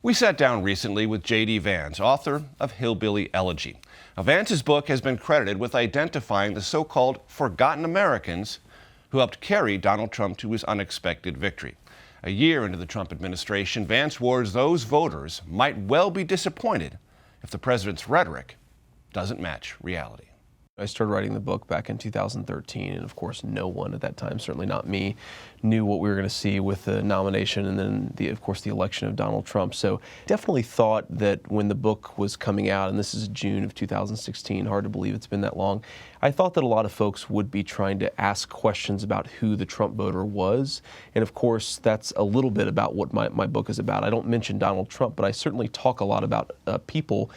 We sat down recently with J.D. Vance, author of Hillbilly Elegy. Now, Vance's book has been credited with identifying the so-called forgotten Americans who helped carry Donald Trump to his unexpected victory. A year into the Trump administration, Vance warns those voters might well be disappointed if the president's rhetoric doesn't match reality. I started writing the book back in 2013, and of course no one at that time, certainly not me, knew what we were going to see with the nomination and then, of course, the election of Donald Trump. So definitely thought that when the book was coming out, and this is June of 2016, hard to believe it's been that long, I thought that a lot of folks would be trying to ask questions about who the Trump voter was. And of course, that's a little bit about what my book is about. I don't mention Donald Trump, but I certainly talk a lot about people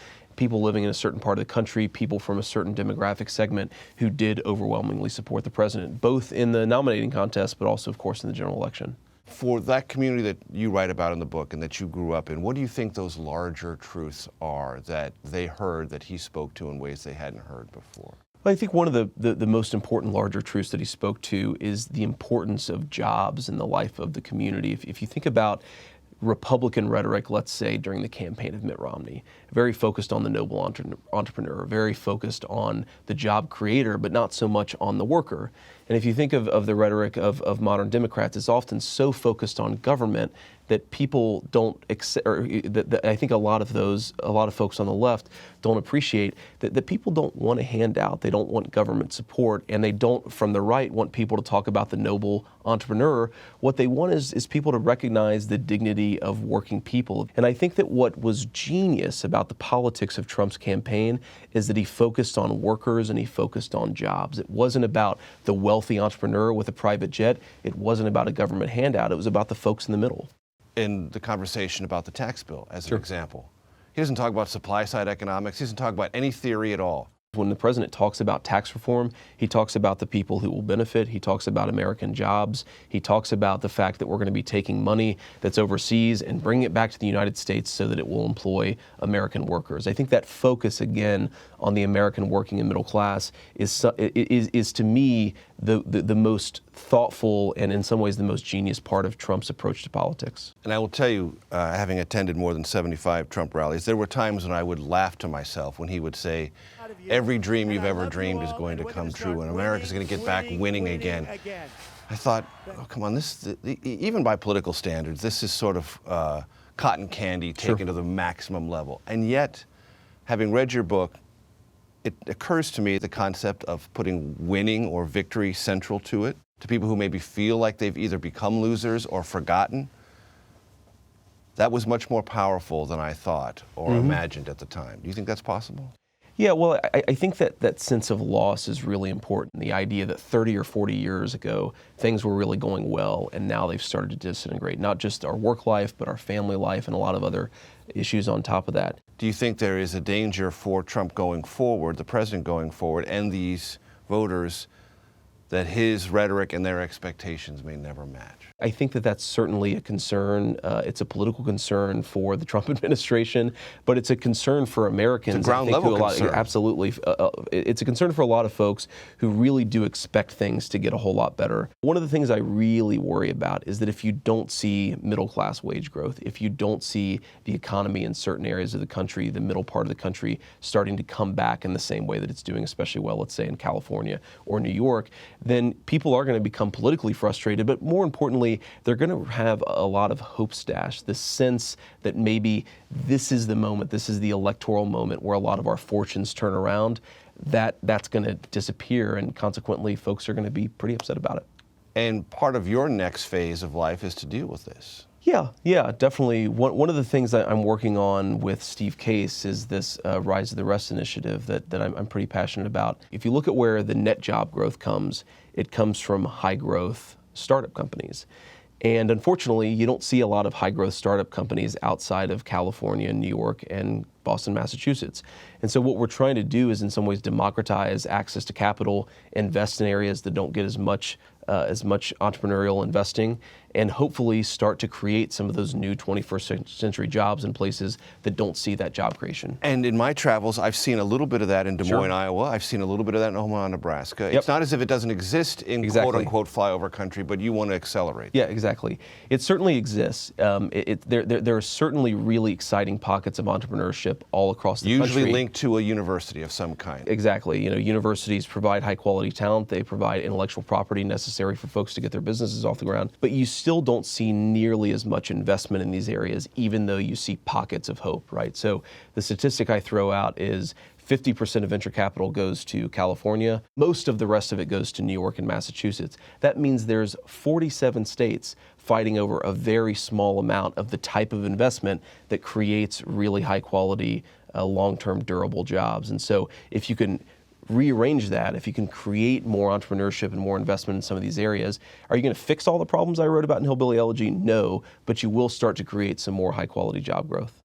living in a certain part of the country, people from a certain demographic segment who did overwhelmingly support the president, both in the nominating contest, but also, of course, in the general election. For that community that you write about in the book and that you grew up in, what do you think those larger truths are that they heard that he spoke to in ways they hadn't heard before? Well, I think one of the most important larger truths that he spoke to is the importance of jobs in the life of the community. If you think about Republican rhetoric, let's say, during the campaign of Mitt Romney, very focused on the noble entrepreneur, very focused on the job creator, but not so much on the worker. And if you think of the rhetoric of modern Democrats, it's often so focused on government that people don't accept, or that I think a lot of folks on the left don't appreciate that people don't want a handout, they don't want government support, and they don't, from the right, want people to talk about the noble entrepreneur. What they want is people to recognize the dignity of working people. And I think that what was genius about the politics of Trump's campaign is that he focused on workers and he focused on jobs. It wasn't about the wealthy entrepreneur with a private jet. It wasn't about a government handout. It was about the folks in the middle. In the conversation about the tax bill, as Sure. an example, he doesn't talk about supply-side economics. He doesn't talk about any theory at all. When the president talks about tax reform, he talks about the people who will benefit. He talks about American jobs. He talks about the fact that we're going to be taking money that's overseas and bringing it back to the United States so that it will employ American workers. I think that focus, again, on the American working and middle class is to me the most thoughtful and in some ways the most genius part of Trump's approach to politics. And I will tell you, having attended more than 75 Trump rallies, there were times when I would laugh to myself when he would say, every dream you've ever dreamed is going to come true, and America's going to get back winning again. I thought, oh, come on, even by political standards, this is sort of cotton candy taken Sure. to the maximum level. And yet, having read your book, it occurs to me the concept of putting winning or victory central to it, to people who maybe feel like they've either become losers or forgotten. That was much more powerful than I thought or imagined at the time. Do you think that's possible? Yeah, well, I think that sense of loss is really important. The idea that 30 or 40 years ago, things were really going well, and now they've started to disintegrate. Not just our work life, but our family life and a lot of other issues on top of that. Do you think there is a danger for Trump going forward, the president going forward, and these voters, that his rhetoric and their expectations may never match? I think that that's certainly a concern. It's a political concern for the Trump administration, but it's a concern for Americans. It's a ground level concern. Absolutely. It's a concern for a lot of folks who really do expect things to get a whole lot better. One of the things I really worry about is that if you don't see middle class wage growth, if you don't see the economy in certain areas of the country, the middle part of the country, starting to come back in the same way that it's doing especially well, let's say in California or New York, then people are going to become politically frustrated, but more importantly, they're going to have a lot of hopes dashed, this sense that maybe this is the moment, this is the electoral moment where a lot of our fortunes turn around. That's going to disappear, and consequently, folks are going to be pretty upset about it. And part of your next phase of life is to deal with this. Yeah, definitely. One of the things that I'm working on with Steve Case is this Rise of the Rest initiative that I'm pretty passionate about. If you look at where the net job growth comes, it comes from high growth startup companies. And unfortunately, you don't see a lot of high growth startup companies outside of California, New York, and Boston, Massachusetts. And so what we're trying to do is in some ways democratize access to capital, invest in areas that don't get as much entrepreneurial investing, and hopefully start to create some of those new 21st century jobs in places that don't see that job creation. And in my travels, I've seen a little bit of that in Des Moines, Sure. Iowa. I've seen a little bit of that in Omaha, Nebraska. Yep. It's not as if it doesn't exist in Exactly. quote-unquote flyover country, but you want to accelerate. Yeah, exactly. It certainly exists. There are certainly really exciting pockets of entrepreneurship all across the country. Usually linked to a university of some kind. Exactly. Universities provide high quality talent. They provide intellectual property necessary for folks to get their businesses off the ground. But you still don't see nearly as much investment in these areas, even though you see pockets of hope, right? So the statistic I throw out is 50% of venture capital goes to California. Most of the rest of it goes to New York and Massachusetts. That means there's 47 states fighting over a very small amount of the type of investment that creates really high quality, long-term durable jobs. And so if you can rearrange that, if you can create more entrepreneurship and more investment in some of these areas, are you going to fix all the problems I wrote about in Hillbilly Elegy? No, but you will start to create some more high quality job growth.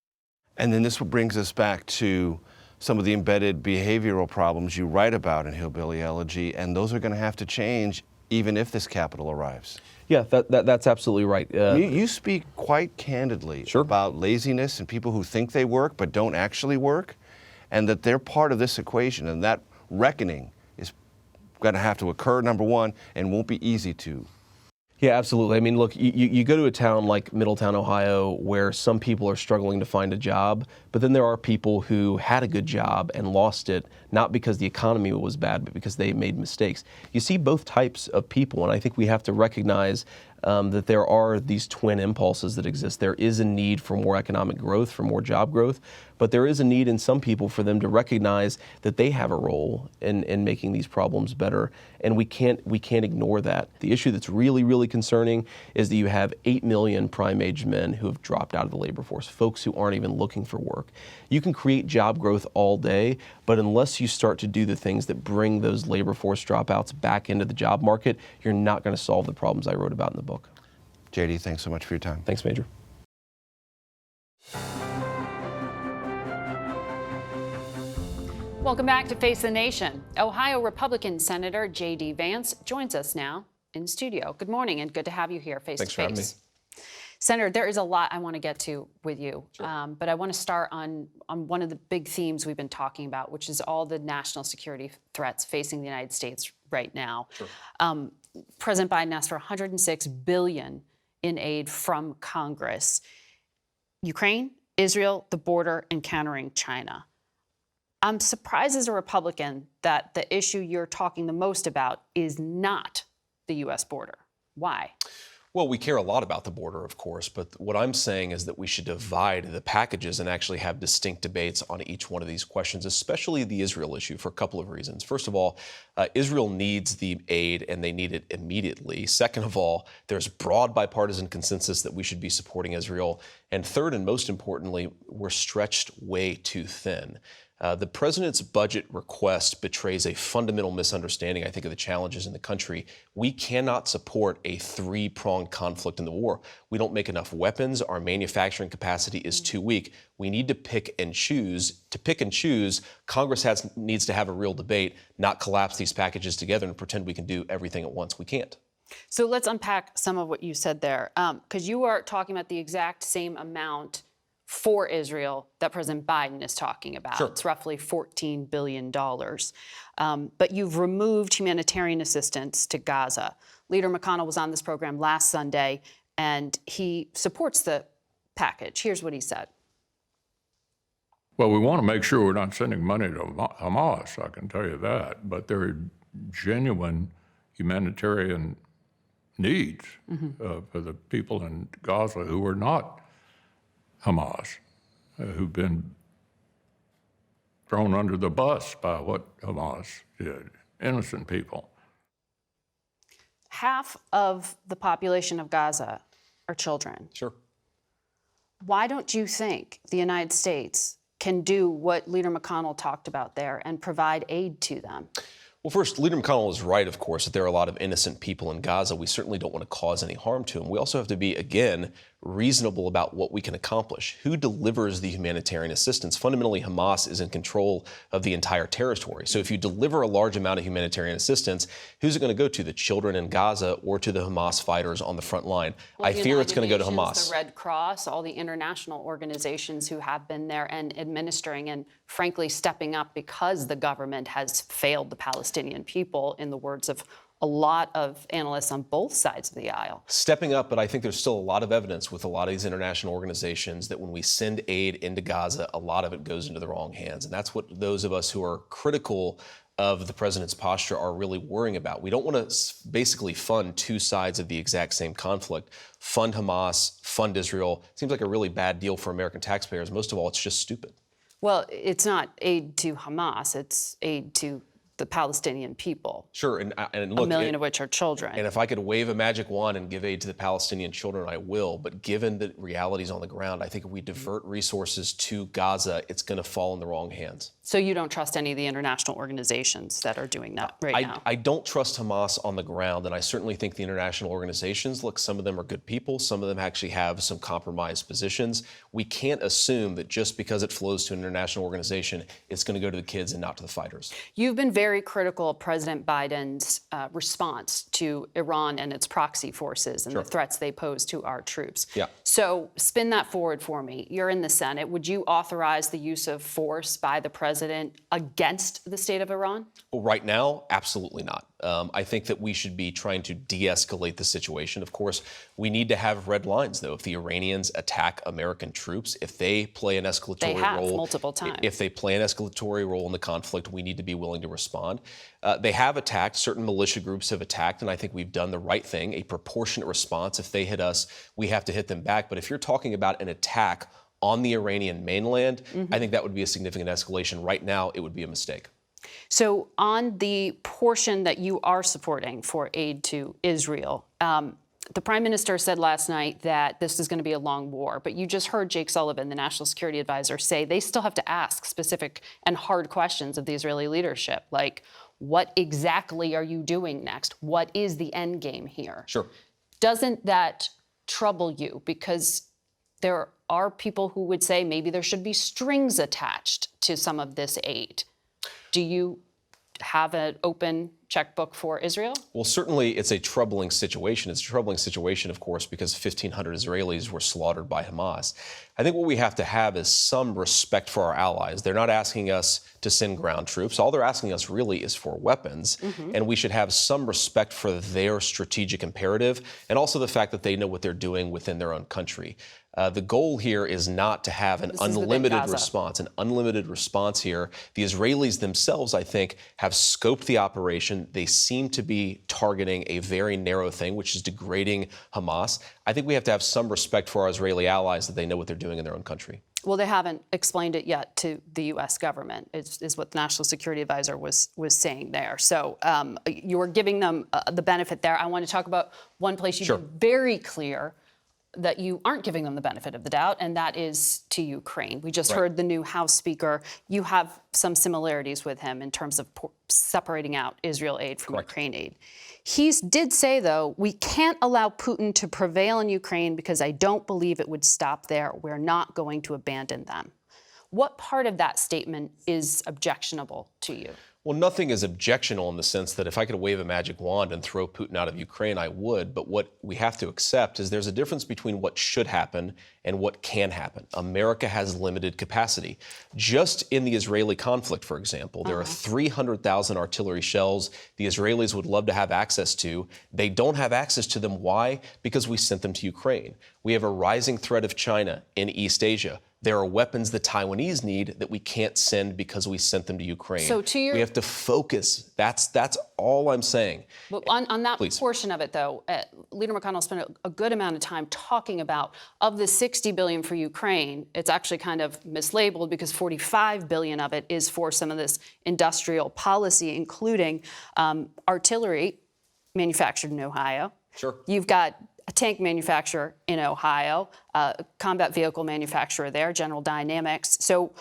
And then this brings us back to some of the embedded behavioral problems you write about in Hillbilly Elegy, and those are going to have to change even if this capital arrives. Yeah, that's absolutely right. You speak quite candidly Sure. about laziness and people who think they work but don't actually work, and that they're part of this equation, and that reckoning is going to have to occur, number one, and won't be easy to. Yeah, absolutely. I mean, look, you go to a town like Middletown, Ohio, where some people are struggling to find a job, but then there are people who had a good job and lost it, not because the economy was bad, but because they made mistakes. You see both types of people, and I think we have to recognize that there are these twin impulses that exist. There is a need for more economic growth, for more job growth, but there is a need in some people for them to recognize that they have a role in making these problems better, and we can't ignore that. The issue that's really, really concerning is that you have 8 million prime-age men who have dropped out of the labor force, folks who aren't even looking for work. You can create job growth all day, but unless you start to do the things that bring those labor force dropouts back into the job market, you're not going to solve the problems I wrote about in the book. JD, thanks so much for your time. Thanks, Major. Welcome back to Face the Nation. Ohio Republican Senator J.D. Vance joins us now in studio. Good morning, and good to have you here face Thanks to for having face. me. Senator, there is a lot I want to get to with you, Sure. but I want to start on one of the big themes we've been talking about, which is all the national security threats facing the United States right now. Sure. President Biden asked for $106 billion in aid from Congress. Ukraine, Israel, the border, and countering China. I'm surprised as a Republican that the issue you're talking the most about is not the U.S. border. Why? Well, we care a lot about the border, of course, but what I'm saying is that we should divide the packages and actually have distinct debates on each one of these questions, especially the Israel issue, for a couple of reasons. First of all, Israel needs the aid and they need it immediately. Second of all, there's broad bipartisan consensus that we should be supporting Israel. And third, and most importantly, we're stretched way too thin. The president's budget request betrays a fundamental misunderstanding, I think, of the challenges in the country. We cannot support a three-pronged conflict in the war. We don't make enough weapons. Our manufacturing capacity is too weak. We need to pick and choose. To pick and choose, Congress needs to have a real debate, not collapse these packages together and pretend we can do everything at once. We can't. So let's unpack some of what you said there, because you are talking about the exact same amount for Israel that President Biden is talking about. Sure. It's roughly $14 billion. But you've removed humanitarian assistance to Gaza. Leader McConnell was on this program last Sunday, and he supports the package. Here's what he said. Well, we want to make sure we're not sending money to Hamas, I can tell you that. But there are genuine humanitarian needs for the people in Gaza who are not Hamas, who've been thrown under the bus by what Hamas did, innocent people. Half of the population of Gaza are children. Sure. Why don't you think the United States can do what Leader McConnell talked about there and provide aid to them? Well, first, Leader McConnell is right, of course, that there are a lot of innocent people in Gaza. We certainly don't want to cause any harm to them. We also have to be, again, reasonable about what we can accomplish. Who delivers the humanitarian assistance? Fundamentally, Hamas is in control of the entire territory. So if you deliver a large amount of humanitarian assistance, who's it going to go to? The children in Gaza or to the Hamas fighters on the front line? Well, I fear it's going to go to Hamas. The Red Cross, all the international organizations who have been there and administering and, frankly, stepping up because the government has failed the Palestinian people, in the words of a lot of analysts on both sides of the aisle. Stepping up, but I think there's still a lot of evidence with a lot of these international organizations that when we send aid into Gaza, a lot of it goes into the wrong hands. And that's what those of us who are critical of the president's posture are really worrying about. We don't want to basically fund two sides of the exact same conflict. Fund Hamas, fund Israel. Seems like a really bad deal for American taxpayers. Most of all, it's just stupid. Well, it's not aid to Hamas, it's aid to the Palestinian people. Sure, and look, a million of which are children. And if I could wave a magic wand and give aid to the Palestinian children, I will. But given the realities on the ground, I think if we divert resources to Gaza, it's going to fall in the wrong hands. So you don't trust any of the international organizations that are doing that now? I don't trust Hamas on the ground, and I certainly think the international organizations, look, some of them are good people, some of them actually have some compromised positions. We can't assume that just because it flows to an international organization, it's going to go to the kids and not to the fighters. You've been very critical of President Biden's response to Iran and its proxy forces and Sure. the threats they pose to our troops. Yeah. So spin that forward for me. You're in the Senate. Would you authorize the use of force by the president against the state of Iran? Well, right now, absolutely not. I think that we should be trying to de-escalate the situation. Of course, we need to have red lines, though. If the Iranians attack American troops, if they play an escalatory They have role, multiple times. If they play an escalatory role in the conflict, we need to be willing to respond. They have attacked. Certain militia groups have attacked, and I think we've done the right thing, a proportionate response. If they hit us, we have to hit them back. But if you're talking about an attack on the Iranian mainland, I think that would be a significant escalation. Right now, it would be a mistake. So on the portion that you are supporting for aid to Israel, the Prime Minister said last night that this is going to be a long war, but you just heard Jake Sullivan, the National Security Advisor, say they still have to ask specific and hard questions of the Israeli leadership, like, what exactly are you doing next? What is the end game here? Sure. Doesn't that trouble you? Because there are people who would say maybe there should be strings attached to some of this aid. Do you have an open checkbook for Israel? Well, certainly it's a troubling situation. It's a troubling situation, of course, because 1,500 Israelis were slaughtered by Hamas. I think what we have to have is some respect for our allies. They're not asking us to send ground troops. All they're asking us really is for weapons, and we should have some respect for their strategic imperative and also the fact that they know what they're doing within their own country. The goal here is not to have an unlimited response, here. The Israelis themselves, I think, have scoped the operation. They seem to be targeting a very narrow thing, which is degrading Hamas. I think we have to have some respect for our Israeli allies that they know what they're doing in their own country. Well, they haven't explained it yet to the U.S. government, is what the National Security Advisor was saying there. So you were giving them the benefit there. I want to talk about one place you've been very clear that you aren't giving them the benefit of the doubt, and that is to Ukraine. We just heard the new House Speaker. You have some similarities with him in terms of separating out Israel aid from Ukraine aid. He did say, though, we can't allow Putin to prevail in Ukraine because I don't believe it would stop there. We're not going to abandon them. What part of that statement is objectionable to you? Well, nothing is objectionable in the sense that if I could wave a magic wand and throw Putin out of Ukraine, I would. But what we have to accept is there's a difference between what should happen and what can happen. America has limited capacity. Just in the Israeli conflict, for example, there are 300,000 artillery shells the Israelis would love to have access to. They don't have access to them. Why? Because we sent them to Ukraine. We have a rising threat of China in East Asia. There are weapons the Taiwanese need that we can't send because we sent them to Ukraine. So we have to focus. That's all I'm saying. But on that portion of it, though, Leader McConnell spent a good amount of time talking about, of the $60 billion for Ukraine, it's actually kind of mislabeled because $45 billion of it is for some of this industrial policy, including artillery manufactured in Ohio. Sure. You've got a tank manufacturer in Ohio, a combat vehicle manufacturer there, General Dynamics. So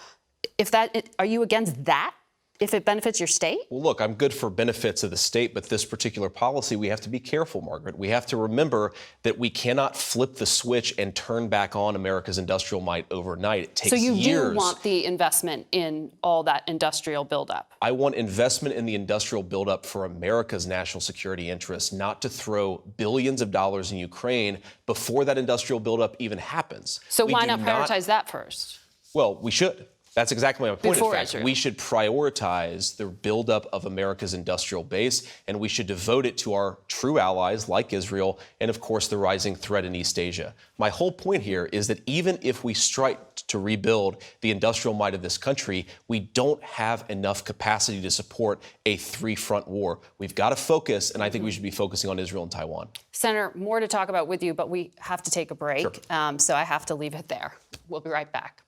are you against that? if it benefits your state? Well, look, I'm good for benefits of the state, but this particular policy, we have to be careful, Margaret. We have to remember that we cannot flip the switch and turn back on America's industrial might overnight. It takes years. So you do want the investment in all that industrial buildup? I want investment in the industrial buildup for America's national security interests, not to throw billions of dollars in Ukraine before that industrial buildup even happens. So why not prioritize that first? Well, we should. That's exactly my point. Before in fact, Israel. we should prioritize the buildup of America's industrial base, and we should devote it to our true allies like Israel and, of course, the rising threat in East Asia. My whole point here is that even if we strike to rebuild the industrial might of this country, we don't have enough capacity to support a three-front war. We've got to focus, and I think we should be focusing on Israel and Taiwan. Senator, more to talk about with you, but we have to take a break, Sure. So I have to leave it there. We'll be right back.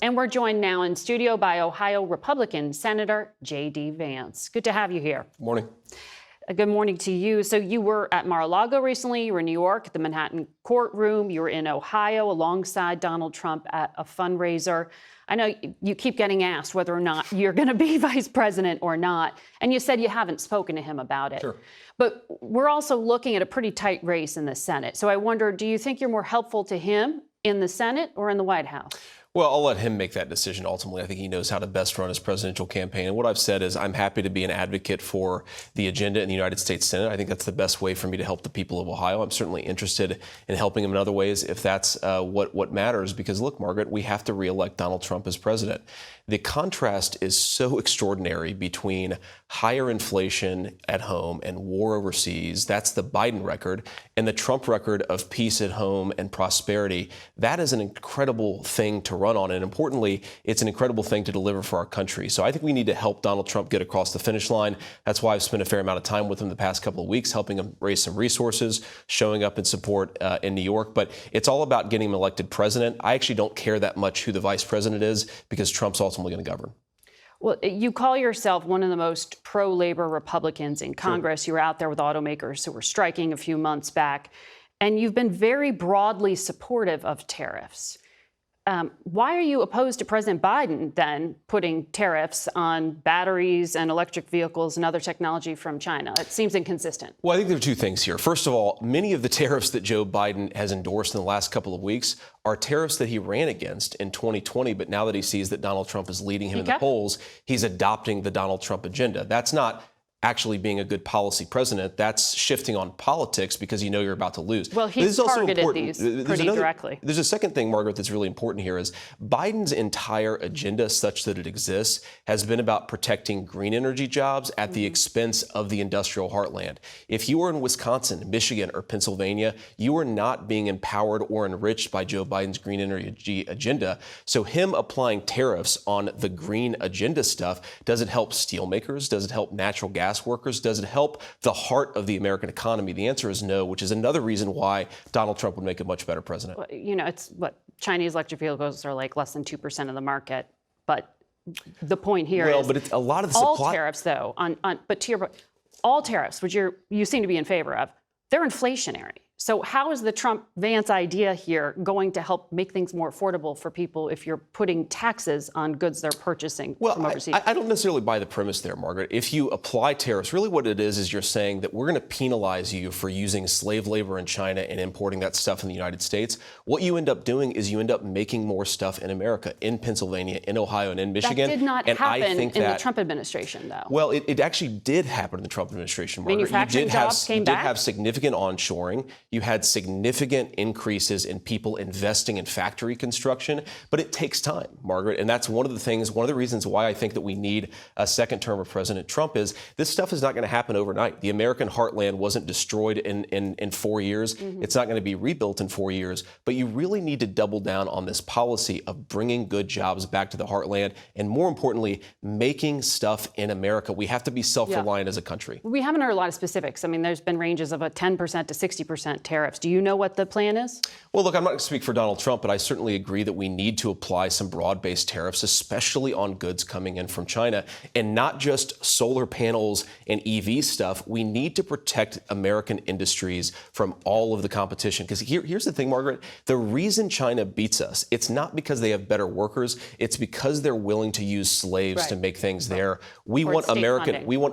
And we're joined now in studio by Ohio Republican Senator J.D. Vance. Good to have you here. Morning. Good morning to you. So you were at Mar-a-Lago recently. You were in New York at the Manhattan courtroom. You were in Ohio alongside Donald Trump at a fundraiser. I know you keep getting asked whether or not you're going to be vice president or not. And you said you haven't spoken to him about it. Sure. But we're also looking at a pretty tight race in the Senate. So I wonder, do you think you're more helpful to him in the Senate or in the White House? Well, I'll let him make that decision ultimately. I think he knows how to best run his presidential campaign. And what I've said is I'm happy to be an advocate for the agenda in the United States Senate. I think that's the best way for me to help the people of Ohio. I'm certainly interested in helping him in other ways if that's what matters. Because look, Margaret, we have to reelect Donald Trump as president. The contrast is so extraordinary between higher inflation at home and war overseas. That's the Biden record. And the Trump record of peace at home and prosperity. That is an incredible thing to run on. And importantly, it's an incredible thing to deliver for our country. So I think we need to help Donald Trump get across the finish line. That's why I've spent a fair amount of time with him the past couple of weeks, helping him raise some resources, showing up in support in New York. But it's all about getting him elected president. I actually don't care that much who the vice president is because Trump's ultimately going to govern. Well, you call yourself one of the most pro-labor Republicans in Congress. Sure. You were out there with automakers who were striking a few months back, and you've been very broadly supportive of tariffs. Why are you opposed to President Biden then putting tariffs on batteries and electric vehicles and other technology from China? It seems inconsistent. Well, I think there are two things here. First of all, many of the tariffs that Joe Biden has endorsed in the last couple of weeks are tariffs that he ran against in 2020. But now that he sees that Donald Trump is leading him in the polls, he's adopting the Donald Trump agenda. That's not actually being a good policy president. That's shifting on politics because you know you're about to lose. Well, he's targeted these pretty directly. There's a second thing, Margaret, that's really important here is Biden's entire agenda, such that it exists, has been about protecting green energy jobs at the expense of the industrial heartland. If you are in Wisconsin, Michigan, or Pennsylvania, you are not being empowered or enriched by Joe Biden's green energy agenda. So him applying tariffs on the green agenda stuff, does it help steelmakers? Does it help natural gas workers? Does it help the heart of the American economy? The answer is no, which is another reason why Donald Trump would make a much better president. Well, you know, it's what Chinese electric vehicles are like less than 2% of the market. But the point here is but it's a lot of the all supply tariffs, though, but to your point, all tariffs, which you seem to be in favor of, they're inflationary. So how is the Trump-Vance idea here going to help make things more affordable for people if you're putting taxes on goods they're purchasing from overseas? I don't necessarily buy the premise there, Margaret. If you apply tariffs, really what it is you're saying that we're going to penalize you for using slave labor in China and importing that stuff in the United States. What you end up doing is you end up making more stuff in America, in Pennsylvania, in Ohio, and in Michigan. That did not happen in the Trump administration, though. Well, it actually did happen in the Trump administration, Margaret. Manufacturing jobs came back. You did have significant onshoring. You had significant increases in people investing in factory construction, but it takes time, Margaret. And that's one of the reasons why I think that we need a second term of President Trump is this stuff is not going to happen overnight. The American heartland wasn't destroyed in 4 years. It's not going to be rebuilt in 4 years, but you really need to double down on this policy of bringing good jobs back to the heartland and, more importantly, making stuff in America. We have to be self-reliant as a country. We haven't heard a lot of specifics. I mean, there's been ranges of a 10% to 60%. tariffs. Do you know what the plan is? Well, look, I'm not going to speak for Donald Trump, but I certainly agree that we need to apply some broad-based tariffs, especially on goods coming in from China, and not just solar panels and EV stuff. We need to protect American industries from all of the competition. Because here's the thing, Margaret, the reason China beats us, it's not because they have better workers, it's because they're willing to use slaves to make things there. We want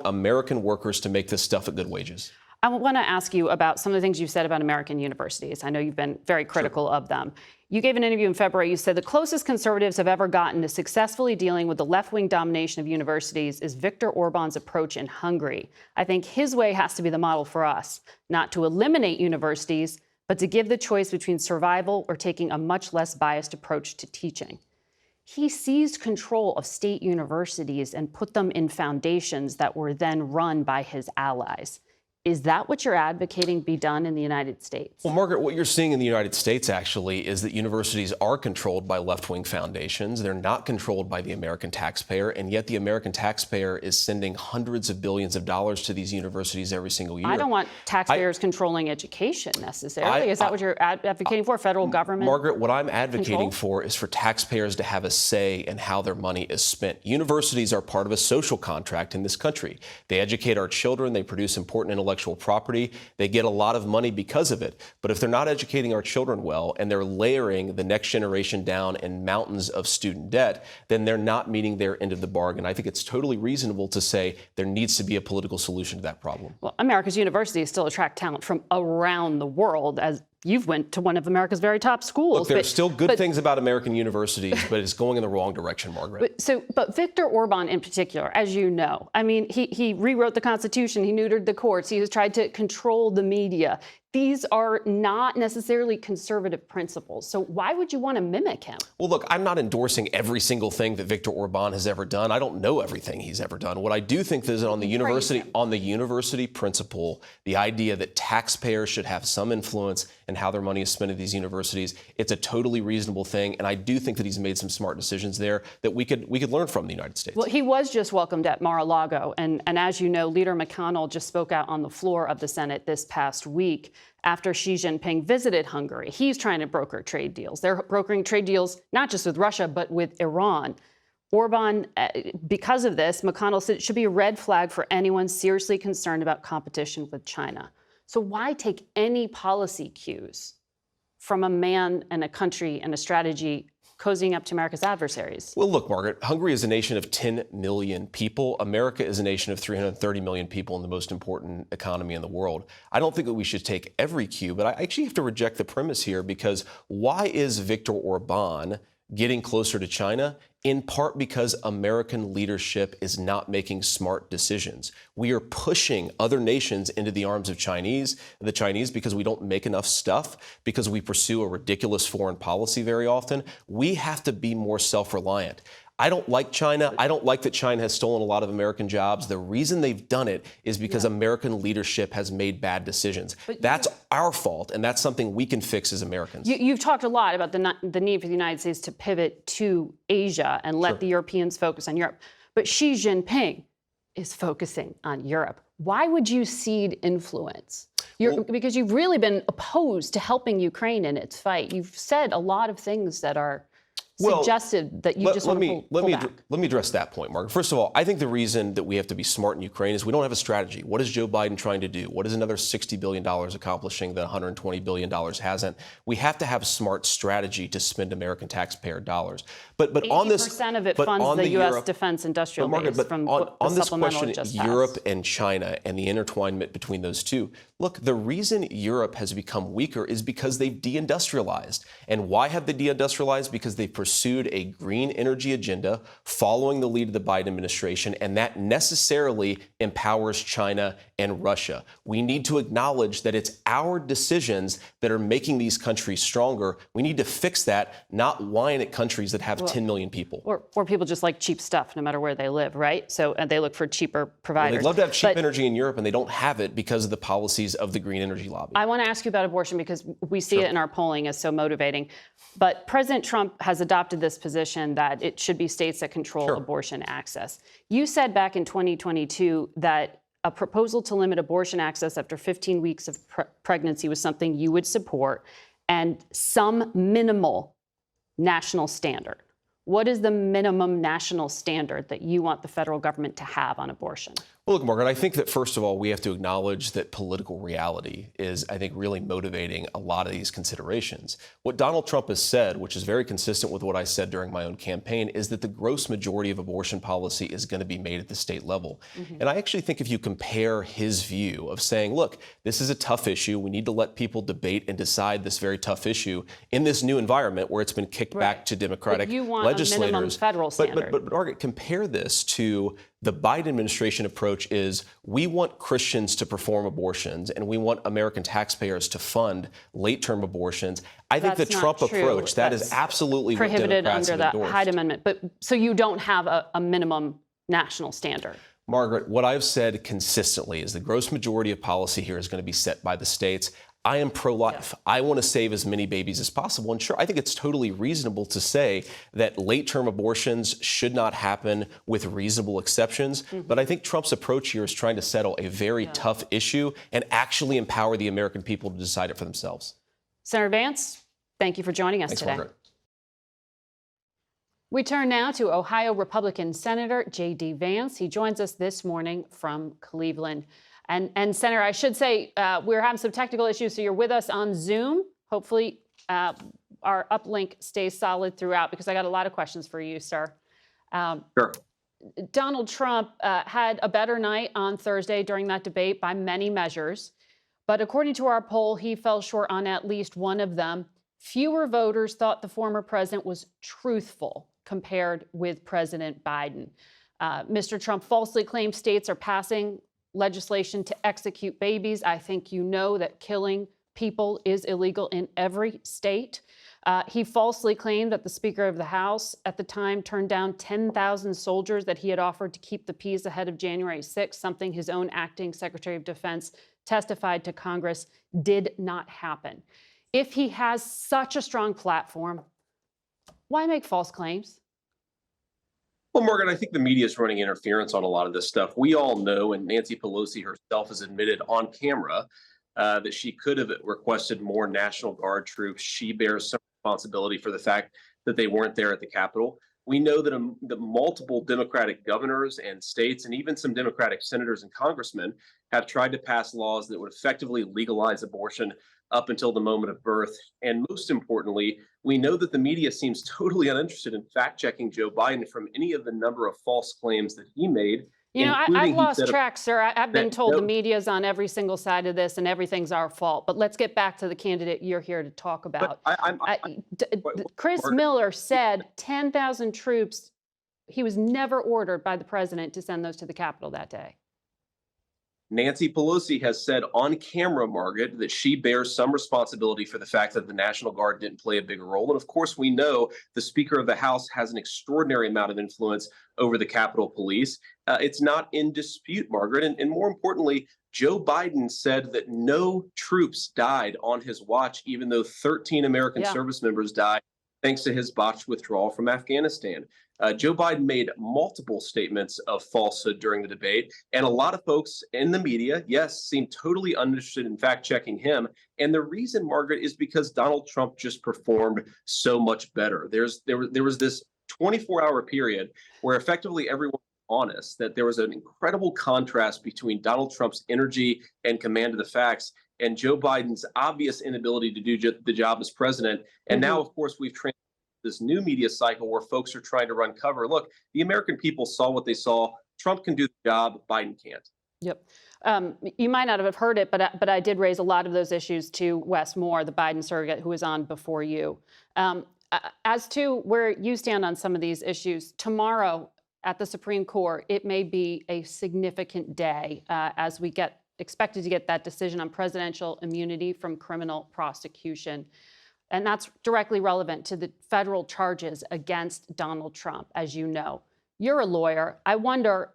American workers to make this stuff at good wages. I want to ask you about some of the things you've said about American universities. I know you've been very critical of them. You gave an interview in February. You said the closest conservatives have ever gotten to successfully dealing with the left-wing domination of universities is Viktor Orban's approach in Hungary. I think his way has to be the model for us, not to eliminate universities, but to give the choice between survival or taking a much less biased approach to teaching. He seized control of state universities and put them in foundations that were then run by his allies. Is that what you're advocating be done in the United States? Well, Margaret, what you're seeing in the United States actually is that universities are controlled by left-wing foundations. They're not controlled by the American taxpayer, and yet the American taxpayer is sending hundreds of billions of dollars to these universities every single year. I don't want taxpayers controlling education necessarily. Is that what you're advocating for, federal government? Margaret, what I'm advocating for is for taxpayers to have a say in how their money is spent. Universities are part of a social contract in this country. They educate our children. They produce important intellectual property. They get a lot of money because of it. But if they're not educating our children well and they're layering the next generation down in mountains of student debt, then they're not meeting their end of the bargain. I think it's totally reasonable to say there needs to be a political solution to that problem. Well, America's universities still attract talent from around the world, as you've went to one of America's very top schools. Look, there are still good things about American universities, but it's going in the wrong direction, Margaret. But Viktor Orban in particular, as you know, I mean, he rewrote the Constitution, he neutered the courts, he has tried to control the media. These are not necessarily conservative principles. So why would you want to mimic him? Well, look, I'm not endorsing every single thing that Viktor Orban has ever done. I don't know everything he's ever done. What I do think is that on the university principle, the idea that taxpayers should have some influence in how their money is spent at these universities, it's a totally reasonable thing. And I do think that he's made some smart decisions there that we could learn from the United States. Well, he was just welcomed at Mar-a-Lago. And as you know, Leader McConnell just spoke out on the floor of the Senate this past week after Xi Jinping visited Hungary. He's trying to broker trade deals. They're brokering trade deals not just with Russia, but with Iran. Orban, because of this, McConnell said it should be a red flag for anyone seriously concerned about competition with China. So why take any policy cues from a man and a country and a strategy cozying up to America's adversaries? Well, look, Margaret, Hungary is a nation of 10 million people. America is a nation of 330 million people in the most important economy in the world. I don't think that we should take every cue, but I actually have to reject the premise here, because why is Viktor Orban getting closer to China? In part because American leadership is not making smart decisions. We are pushing other nations into the arms of the Chinese because we don't make enough stuff, because we pursue a ridiculous foreign policy very often. We have to be more self-reliant. I don't like China. I don't like that China has stolen a lot of American jobs. The reason they've done it is because American leadership has made bad decisions. That's our fault, and that's something we can fix as Americans. You've talked a lot about the need for the United States to pivot to Asia and let the Europeans focus on Europe. But Xi Jinping is focusing on Europe. Why would you cede influence? Because you've really been opposed to helping Ukraine in its fight. You've said a lot of things that are suggested that you just want to pull back. Let me address that point, Mark. First of all, I think the reason that we have to be smart in Ukraine is we don't have a strategy. What is Joe Biden trying to do? What is another $60 billion accomplishing that $120 billion hasn't? We have to have a smart strategy to spend American taxpayer dollars. But on this, 80% of it funds the U.S. defense industrial base from on this question, just Europe and China and the intertwinement between those two. Look, the reason Europe has become weaker is because they've deindustrialized. And why have they deindustrialized? Because they've pursued a green energy agenda following the lead of the Biden administration, and that necessarily empowers China and Russia. We need to acknowledge that it's our decisions that are making these countries stronger. We need to fix that, not whine at countries that have 10 million people. Or people just like cheap stuff no matter where they live, right? So and they look for cheaper providers. Well, they'd love to have cheap energy in Europe, and they don't have it because of the policies of the green energy lobby. I want to ask you about abortion because we see it in our polling as so motivating. But President Trump has adopted this position that it should be states that control abortion access. You said back in 2022 that a proposal to limit abortion access after 15 weeks of pregnancy was something you would support, and some minimal national standard. What is the minimum national standard that you want the federal government to have on abortion? Well, look, Margaret, I think that first of all, we have to acknowledge that political reality is, I think, really motivating a lot of these considerations. What Donald Trump has said, which is very consistent with what I said during my own campaign, is that the gross majority of abortion policy is going to be made at the state level. And I actually think if you compare his view of saying, look, this is a tough issue, we need to let people debate and decide this very tough issue in this new environment where it's been kicked back to Democratic But you want legislators. a minimum federal standard. But Margaret, compare this to the Biden administration approach is we want Christians to perform abortions and we want American taxpayers to fund late-term abortions. I think the Trump approach, that is absolutely prohibited what Democrats under have the endorsed. Hyde Amendment. But so you don't have a minimum national standard. Margaret, what I've said consistently is the gross majority of policy here is going to be set by the states. I am pro-life. I want to save as many babies as possible. And sure, I think it's totally reasonable to say that late-term abortions should not happen with reasonable exceptions. But I think Trump's approach here is trying to settle a very tough issue and actually empower the American people to decide it for themselves. Senator Vance, thank you for joining us Thanks, today. Margaret. We turn now to Ohio Republican Senator J.D. Vance. He joins us this morning from Cleveland. And Senator, I should say we're having some technical issues, so you're with us on Zoom. Hopefully our uplink stays solid throughout, because I got a lot of questions for you, sir. Sure. Donald Trump had a better night on Thursday during that debate by many measures. But according to our poll, he fell short on at least one of them. Fewer voters thought the former president was truthful compared with President Biden. Mr. Trump falsely claimed states are passing legislation to execute babies. I think you know that killing people is illegal in every state. He falsely claimed that the Speaker of the House at the time turned down 10,000 soldiers that he had offered to keep the peace ahead of January 6th, something his own acting Secretary of Defense testified to Congress did not happen. If he has such a strong platform, why make false claims? Well, Morgan, I think the media is running interference on a lot of this stuff. We all know, and Nancy Pelosi herself has admitted on camera that she could have requested more National Guard troops. She bears some responsibility for the fact that they weren't there at the Capitol. We know that the multiple Democratic governors and states, and even some Democratic senators and congressmen, have tried to pass laws that would effectively legalize abortion up until the moment of birth. And most importantly, we know that the media seems totally uninterested in fact-checking Joe Biden from any of the number of false claims that he made. You know, I've lost track, sir. I've been told the media's on every single side of this and everything's our fault. But let's get back to the candidate you're here to talk about. Chris Miller said 10,000 troops. He was never ordered by the president to send those to the Capitol that day. Nancy Pelosi has said on camera, Margaret, that she bears some responsibility for the fact that the National Guard didn't play a bigger role. And of course, we know the Speaker of the House has an extraordinary amount of influence over the Capitol Police. It's not in dispute, Margaret. And more importantly, Joe Biden said that no troops died on his watch, even though 13 American service members died thanks to his botched withdrawal from Afghanistan. Joe Biden made multiple statements of falsehood during the debate, and a lot of folks in the media, yes, seemed totally uninterested in fact-checking him. And the reason, Margaret, is because Donald Trump just performed so much better. There was this 24-hour period where effectively everyone was honest that there was an incredible contrast between Donald Trump's energy and command of the facts and Joe Biden's obvious inability to do the job as president. And now, of course, we've this new media cycle where folks are trying to run cover. Look, the American people saw what they saw. Trump can do the job. Biden can't. Yep. You might not have heard it, but I did raise a lot of those issues to Wes Moore, the Biden surrogate who was on before you. As to where you stand on some of these issues, tomorrow at the Supreme Court, it may be a significant day as we expected to get that decision on presidential immunity from criminal prosecution. And that's directly relevant to the federal charges against Donald Trump, as you know. You're a lawyer. I wonder,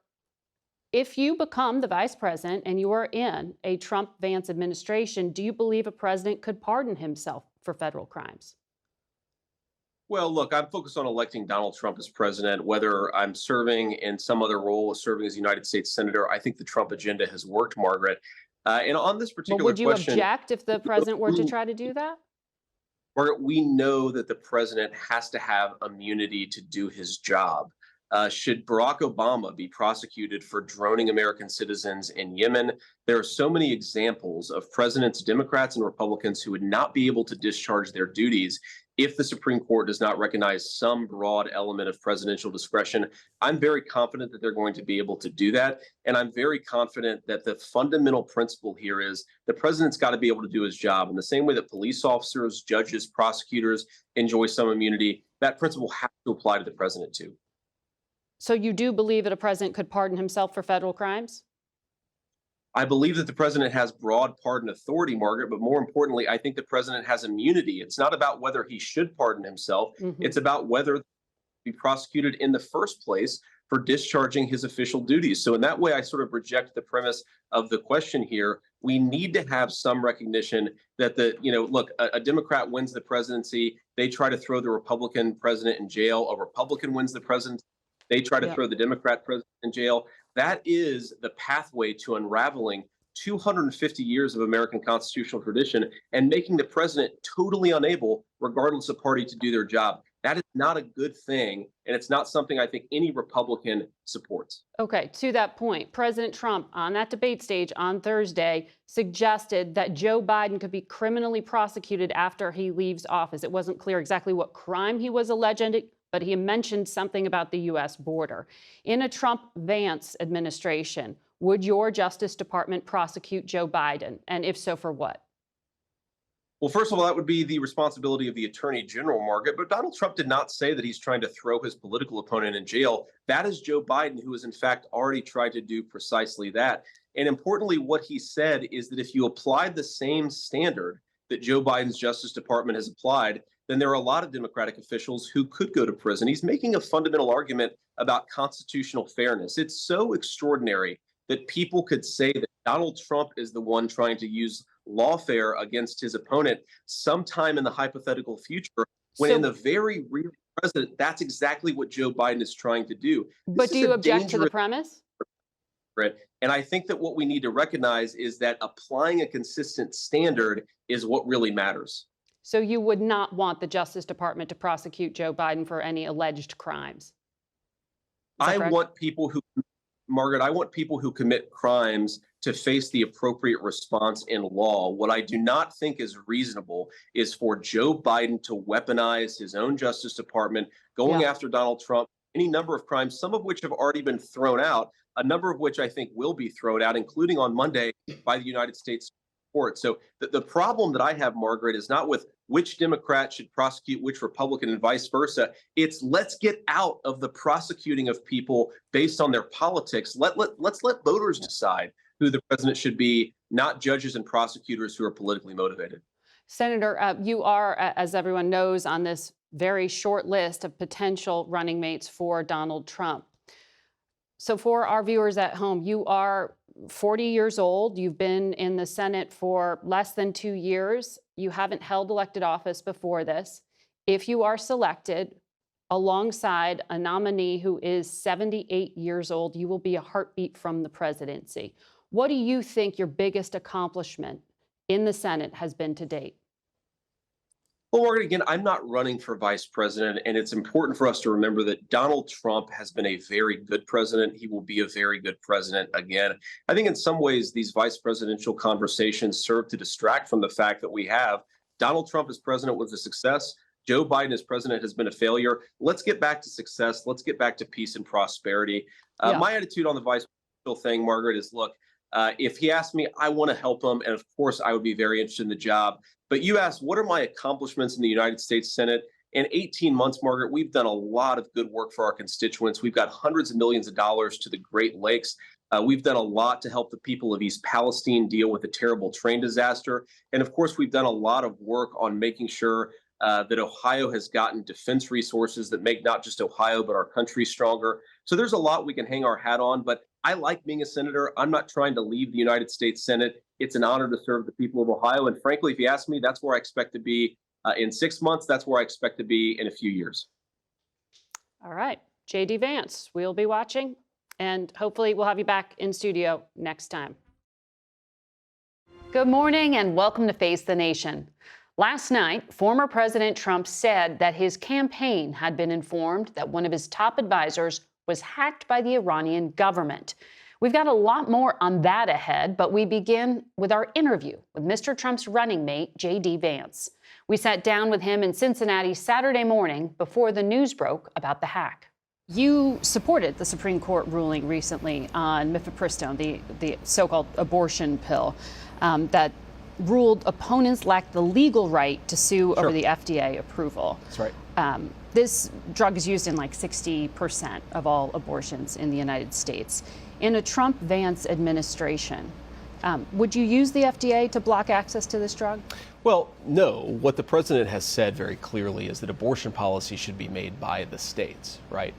if you become the vice president and you are in a Trump-Vance administration, do you believe a president could pardon himself for federal crimes? Well, look, I'm focused on electing Donald Trump as president, whether I'm serving in some other role, serving as a United States Senator. I think the Trump agenda has worked, Margaret. And on this Well, particular would you question, object if the president were to try to do that? Margaret, we know that the president has to have immunity to do his job. Should Barack Obama be prosecuted for droning American citizens in Yemen? There are so many examples of presidents, Democrats and Republicans, who would not be able to discharge their duties if the Supreme Court does not recognize some broad element of presidential discretion. I'm very confident that they're going to be able to do that. And I'm very confident that the fundamental principle here is the president's got to be able to do his job. In the same way that police officers, judges, prosecutors enjoy some immunity, that principle has to apply to the president too. So you do believe that a president could pardon himself for federal crimes? I believe that the president has broad pardon authority, Margaret, but more importantly, I think the president has immunity. It's not about whether he should pardon himself. It's about whether he be prosecuted in the first place for discharging his official duties. So in that way, I sort of reject the premise of the question here. We need to have some recognition that look, a Democrat wins the presidency. They try to throw the Republican president in jail. A Republican wins the presidency. They try to throw the Democrat president in jail. That is the pathway to unraveling 250 years of American constitutional tradition and making the president totally unable, regardless of party, to do their job. That is not a good thing, and it's not something I think any Republican supports. Okay, to that point, President Trump on that debate stage on Thursday suggested that Joe Biden could be criminally prosecuted after he leaves office. It wasn't clear exactly what crime he was alleging, but he mentioned something about the U.S. border. In a Trump-Vance administration, would your Justice Department prosecute Joe Biden? And if so, for what? Well, first of all, that would be the responsibility of the Attorney General, Margaret. But Donald Trump did not say that he's trying to throw his political opponent in jail. That is Joe Biden, who has in fact already tried to do precisely that. And importantly, what he said is that if you applied the same standard that Joe Biden's Justice Department has applied, then there are a lot of Democratic officials who could go to prison. He's making a fundamental argument about constitutional fairness. It's so extraordinary that people could say that Donald Trump is the one trying to use lawfare against his opponent sometime in the hypothetical future, when in the very real present, that's exactly what Joe Biden is trying to do. But do you object to the premise? And I think that what we need to recognize is that applying a consistent standard is what really matters. So you would not want the Justice Department to prosecute Joe Biden for any alleged crimes? I want people who, Margaret, I want people who commit crimes to face the appropriate response in law. What I do not think is reasonable is for Joe Biden to weaponize his own Justice Department, going after Donald Trump, any number of crimes, some of which have already been thrown out, a number of which I think will be thrown out, including on Monday by the United States Court. So the problem that I have, Margaret, is not with which Democrat should prosecute which Republican and vice versa. It's let's get out of the prosecuting of people based on their politics. Let's let voters decide who the president should be, not judges and prosecutors who are politically motivated. Senator, you are, as everyone knows, on this very short list of potential running mates for Donald Trump. So for our viewers at home, you are 40 years old. You've been in the Senate for less than 2 years. You haven't held elected office before this. If you are selected alongside a nominee who is 78 years old, you will be a heartbeat from the presidency. What do you think your biggest accomplishment in the Senate has been to date? Well, Margaret, again, I'm not running for vice president, and it's important for us to remember that Donald Trump has been a very good president. He will be a very good president again. I think in some ways, these vice presidential conversations serve to distract from the fact that we have Donald Trump as president was a success. Joe Biden as president has been a failure. Let's get back to success. Let's get back to peace and prosperity. My attitude on the vice presidential thing, Margaret, is look, if he asked me, I want to help him. And of course, I would be very interested in the job. But you asked, what are my accomplishments in the United States Senate? In 18 months, Margaret, we've done a lot of good work for our constituents. We've got hundreds of millions of dollars to the Great Lakes. We've done a lot to help the people of East Palestine deal with the terrible train disaster. And of course, we've done a lot of work on making sure that Ohio has gotten defense resources that make not just Ohio, but our country stronger. So there's a lot we can hang our hat on. But I like being a senator. I'm not trying to leave the United States Senate. It's an honor to serve the people of Ohio. And frankly, if you ask me, that's where I expect to be in 6 months. That's where I expect to be in a few years. All right, J.D. Vance, we'll be watching, and hopefully we'll have you back in studio next time. Good morning and welcome to Face the Nation. Last night, former President Trump said that his campaign had been informed that one of his top advisors was hacked by the Iranian government. We've got a lot more on that ahead, but we begin with our interview with Mr. Trump's running mate, J.D. Vance. We sat down with him in Cincinnati Saturday morning before the news broke about the hack. You supported the Supreme Court ruling recently on mifepristone, the so-called abortion pill, that ruled opponents lacked the legal right to sue over the FDA approval. That's right. This drug is used in like 60% of all abortions in the United States. In a Trump-Vance administration, would you use the FDA to block access to this drug? Well, no. What the president has said very clearly is that abortion policy should be made by the states, right?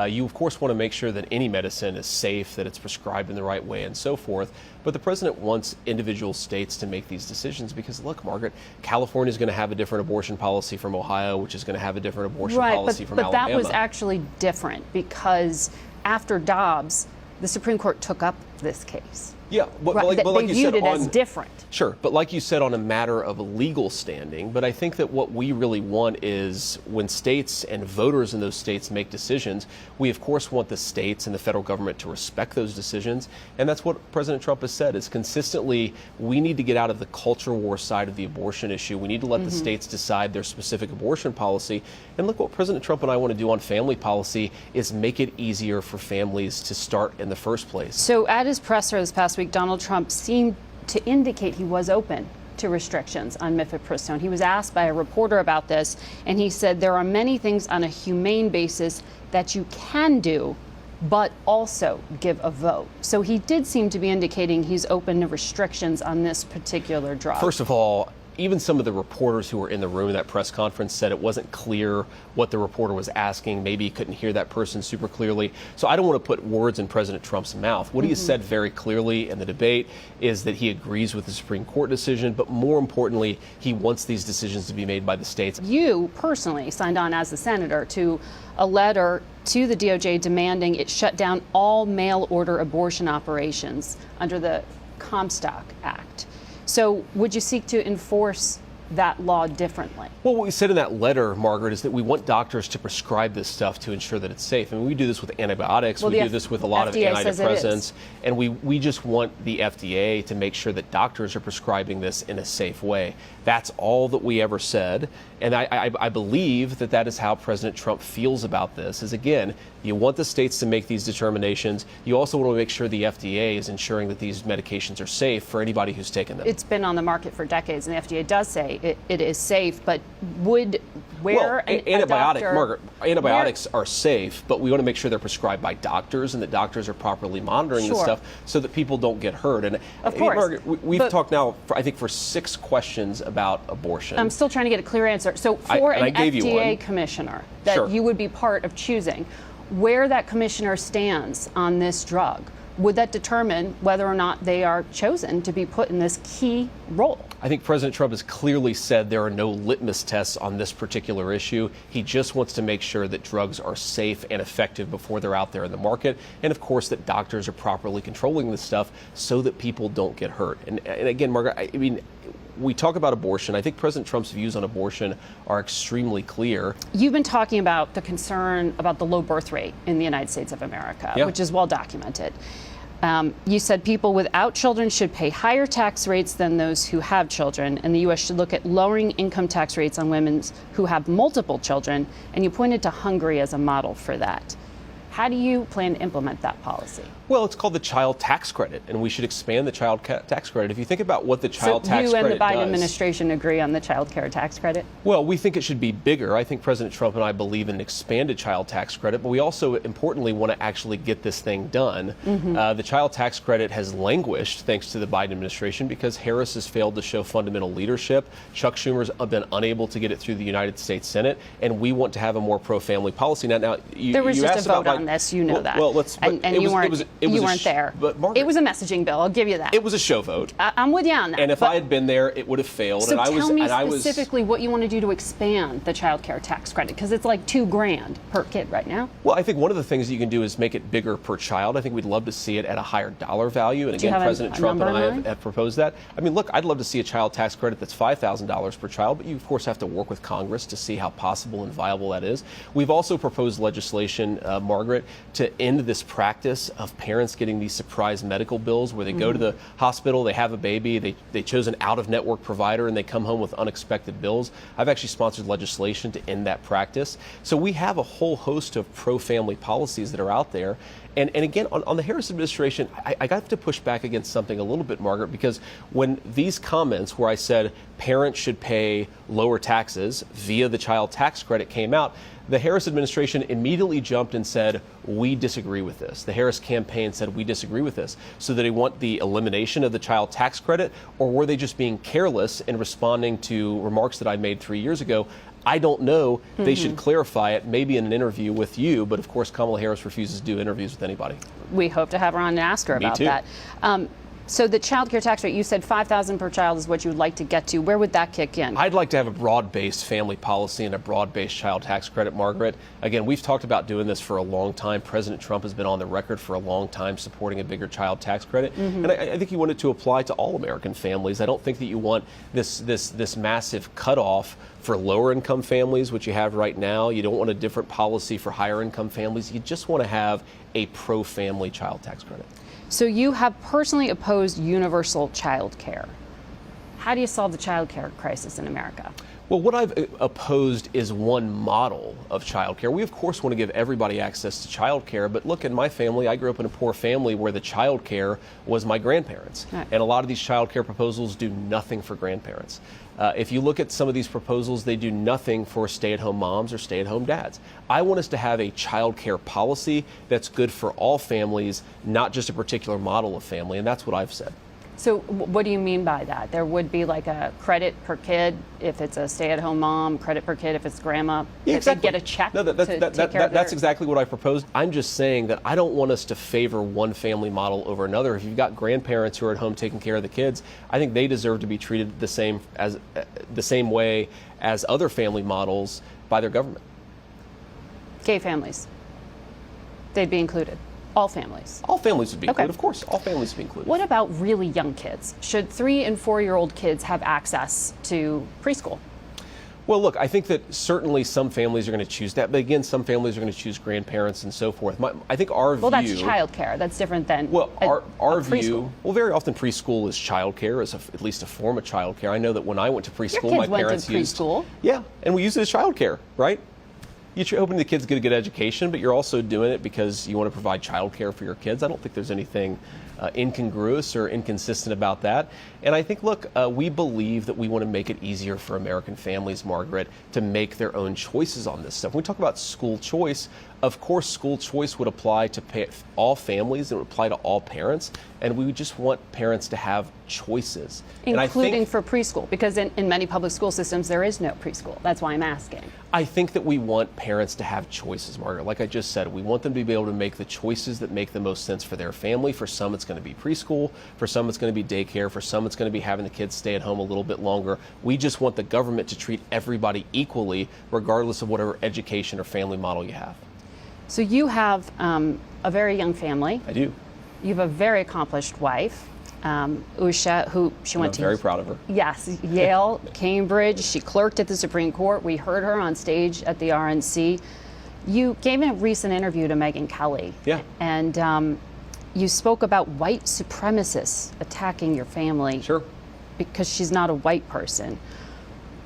You, of course, want to make sure that any medicine is safe, that it's prescribed in the right way, and so forth. But the president wants individual states to make these decisions because, look, Margaret, California is going to have a different abortion policy from Ohio, which is going to have a different abortion policy from Alabama. But that was actually different because after Dobbs, the Supreme Court took up this case. Yeah, but like they you viewed said, it as different. Sure, but like you said, on a matter of legal standing, but I think that what we really want is when states and voters in those states make decisions, we of course want the states and the federal government to respect those decisions, and that's what President Trump has said, is consistently we need to get out of the culture war side of the abortion issue. We need to let the states decide their specific abortion policy, and look, what President Trump and I want to do on family policy is make it easier for families to start in the first place. So at his presser this past week, Donald Trump seemed to indicate he was open to restrictions on mifepristone. He was asked by a reporter about this, and he said there are many things on a humane basis that you can do, but also give a vote. So he did seem to be indicating he's open to restrictions on this particular drug. First of all, even some of the reporters who were in the room in that press conference said it wasn't clear what the reporter was asking. Maybe he couldn't hear that person super clearly. So I don't want to put words in President Trump's mouth. What he has said very clearly in the debate is that he agrees with the Supreme Court decision, but more importantly, he wants these decisions to be made by the states. You personally signed on as a senator to a letter to the DOJ demanding it shut down all mail order abortion operations under the Comstock Act. So would you seek to enforce that law differently? Well, what we said in that letter, Margaret, is that we want doctors to prescribe this stuff to ensure that it's safe. I mean, we do this with antibiotics, we do this with a lot of antidepressants, and we just want the FDA to make sure that doctors are prescribing this in a safe way. That's all that we ever said, and I believe that that is how President Trump feels about this, is again, you want the states to make these determinations. You also want to make sure the FDA is ensuring that these medications are safe for anybody who's taken them. It's been on the market for decades, and the FDA does say it is safe, but would antibiotics are safe, but we want to make sure they're prescribed by doctors and that doctors are properly monitoring this stuff so that people don't get hurt. And of course, Margaret, we've talked now, I think, for 6 questions about abortion. I'm still trying to get a clear answer. So for an FDA commissioner that you would be part of choosing, where that commissioner stands on this drug, would that determine whether or not they are chosen to be put in this key role? I think President Trump has clearly said there are no litmus tests on this particular issue. He just wants to make sure that drugs are safe and effective before they're out there in the market. And of course, that doctors are properly controlling this stuff so that people don't get hurt. And again, Margaret, I mean, we talk about abortion. I think President Trump's views on abortion are extremely clear. You've been talking about the concern about the low birth rate in the United States of America, which is well documented. You said people without children should pay higher tax rates than those who have children, and the U.S. should look at lowering income tax rates on women who have multiple children, and you pointed to Hungary as a model for that. How do you plan to implement that policy? Well, it's called the child tax credit, and we should expand the child tax credit. If you think about what the child tax credit does... So you and the Biden administration agree on the child care tax credit? Well, we think it should be bigger. I think President Trump and I believe in an expanded child tax credit, but we also, importantly, want to actually get this thing done. The child tax credit has languished, thanks to the Biden administration, because Harris has failed to show fundamental leadership. Chuck Schumer's been unable to get it through the United States Senate, and we want to have a more pro-family policy. Now, there was just a vote on this, you know that. Well, and you weren't You weren't there. But Margaret, it was a messaging bill. I'll give you that. It was a show vote. I'm with you on that. And if I had been there, it would have failed. So and tell me specifically what you want to do to expand the child care tax credit, because it's like $2,000 per kid right now. Well, I think one of the things that you can do is make it bigger per child. I think we'd love to see it at a higher dollar value. And again, President Trump and I have proposed that. I mean, look, I'd love to see a child tax credit that's $5,000 per child, but you, of course, have to work with Congress to see how possible and viable that is. We've also proposed legislation, Margaret, to end this practice of parents getting these surprise medical bills where they go to the hospital, they have a baby, they chose an out-of-network provider, and they come home with unexpected bills. I've actually sponsored legislation to end that practice. So we have a whole host of pro-family policies that are out there. And again, on the Harris administration, I got to push back against something a little bit, Margaret, because when these comments where I said parents should pay lower taxes via the child tax credit came out, the Harris administration immediately jumped and said, we disagree with this. The Harris campaign said, we disagree with this. So did they want the elimination of the child tax credit, or were they just being careless in responding to remarks that I made 3 years ago? I don't know. They should clarify it, maybe in an interview with you, but of course Kamala Harris refuses to do interviews with anybody. We hope to have her on and ask her about that. So the child care tax rate, you said $5,000 per child is what you would like to get to. Where would that kick in? I'd like to have a broad-based family policy and a broad-based child tax credit, Margaret. Again, we've talked about doing this for a long time. President Trump has been on the record for a long time supporting a bigger child tax credit. And I think you want it to apply to all American families. I don't think that you want this massive cutoff for lower income families, which you have right now. You don't want a different policy for higher income families. You just want to have a pro-family child tax credit. So you have personally opposed universal child care. How do you solve the child care crisis in America? Well, what I've opposed is one model of child care. We, of course, want to give everybody access to child care, but look, in my family, I grew up in a poor family where the child care was my grandparents. Right. And a lot of these child care proposals do nothing for grandparents. If you look at some of these proposals, they do nothing for stay-at-home moms or stay-at-home dads. I want us to have a child care policy that's good for all families, not just a particular model of family, and that's what I've said. So what do you mean by that? There would be like a credit per kid if it's a stay-at-home mom, credit per kid if it's grandma. Yeah, exactly. They get a check to take care of that's exactly what I proposed. I'm just saying that I don't want us to favor one family model over another. If you've got grandparents who are at home taking care of the kids, I think they deserve to be treated the same way as other family models by their government. Gay families, they'd be included. All families. All families would be included, of course. All families would be included. What about really young kids? Should 3- and 4-year-old kids have access to preschool? Well, look, I think that certainly some families are going to choose that, but again, some families are going to choose grandparents and so forth. I think our view... Well, that's child care. That's different than our view. Preschool. Well, very often preschool is child care, is at least a form of child care. I know that when I went to preschool, my parents used... Your kids went to preschool? Yeah, and we use it as child care, right? You're hoping the kids get a good education, but you're also doing it because you want to provide child care for your kids. I don't think there's anything incongruous or inconsistent about that. And I think, look, we believe that we want to make it easier for American families, Margaret, to make their own choices on this stuff. When we talk about school choice, of course, school choice would apply to all families. It would apply to all parents. And we would just want parents to have choices. Including for preschool, because in many public school systems, there is no preschool. That's why I'm asking. I think that we want parents to have choices, Margaret. Like I just said, we want them to be able to make the choices that make the most sense for their family. For some, it's going to be preschool. For some, it's going to be daycare. For some, it's going to be having the kids stay at home a little bit longer. We just want the government to treat everybody equally, regardless of whatever education or family model you have. So you have a very young family. I do. You have a very accomplished wife, Usha, who she went to. I'm very proud of her. Yes, Yale, Cambridge. She clerked at the Supreme Court. We heard her on stage at the RNC. You gave a recent interview to Megyn Kelly. Yeah. And you spoke about white supremacists attacking your family. Sure. Because she's not a white person.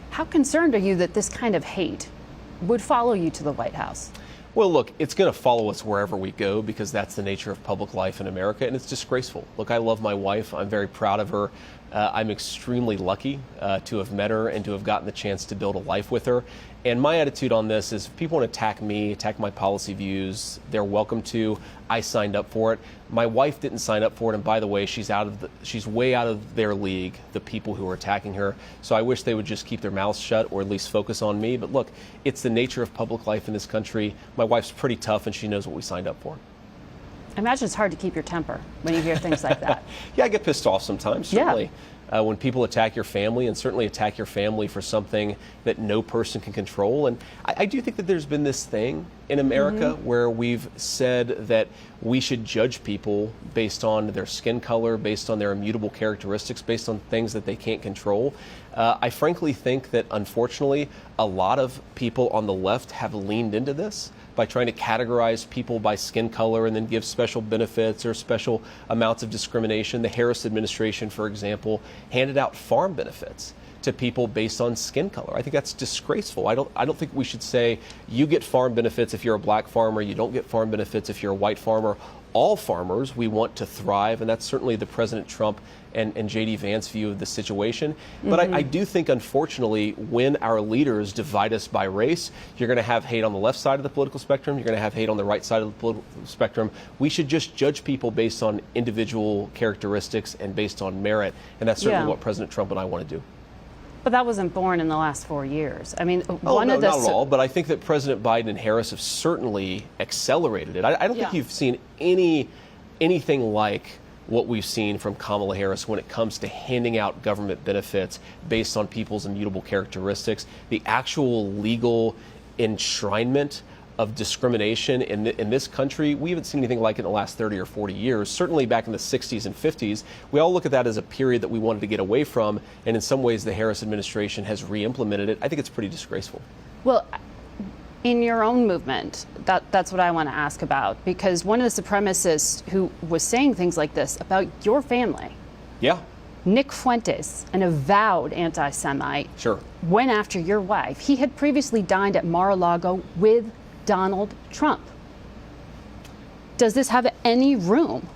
How concerned are you that this kind of hate would follow you to the White House? Well, look, it's going to follow us wherever we go because that's the nature of public life in America, and it's disgraceful. Look, I love my wife. I'm very proud of her. I'm extremely lucky to have met her and to have gotten the chance to build a life with her. And my attitude on this is if people want to attack me, attack my policy views, they're welcome to. I signed up for it. My wife didn't sign up for it, and by the way, she's way out of their league, the people who are attacking her. So I wish they would just keep their mouths shut or at least focus on me. But look, it's the nature of public life in this country. My wife's pretty tough, and she knows what we signed up for. I imagine it's hard to keep your temper when you hear things like that. Yeah, I get pissed off sometimes, certainly. When people attack your family, and certainly attack your family for something that no person can control. And I do think that there's been this thing in America where we've said that we should judge people based on their skin color, based on their immutable characteristics, based on things that they can't control. I frankly think that, unfortunately, a lot of people on the left have leaned into this by trying to categorize people by skin color and then give special benefits or special amounts of discrimination. The Harris administration, for example, handed out farm benefits to people based on skin color. I think that's disgraceful. I don't think we should say you get farm benefits if you're a black farmer, you don't get farm benefits if you're a white farmer. All farmers, we want to thrive, and that's certainly the President Trump and J.D. Vance view of the situation. But I do think, unfortunately, when our leaders divide us by race, you're going to have hate on the left side of the political spectrum, you're going to have hate on the right side of the political spectrum. We should just judge people based on individual characteristics and based on merit, and that's certainly what President Trump and I want to do. But that wasn't born in the last 4 years. I mean, not at all. But I think that President Biden and Harris have certainly accelerated it. I don't think you've seen anything like what we've seen from Kamala Harris when it comes to handing out government benefits based on people's immutable characteristics. The actual legal enshrinement of discrimination in this country, we haven't seen anything like it in the last 30 or 40 years. Certainly back in the 60s and 50s, we all look at that as a period that we wanted to get away from, and in some ways the Harris administration has re-implemented it. I think it's pretty disgraceful. Well, in your own movement, that's what I want to ask about, because one of the supremacists who was saying things like this about your family, Nick Fuentes, an avowed anti-Semite, went after your wife. He had previously dined at Mar-a-Lago with Donald Trump. Does this have any room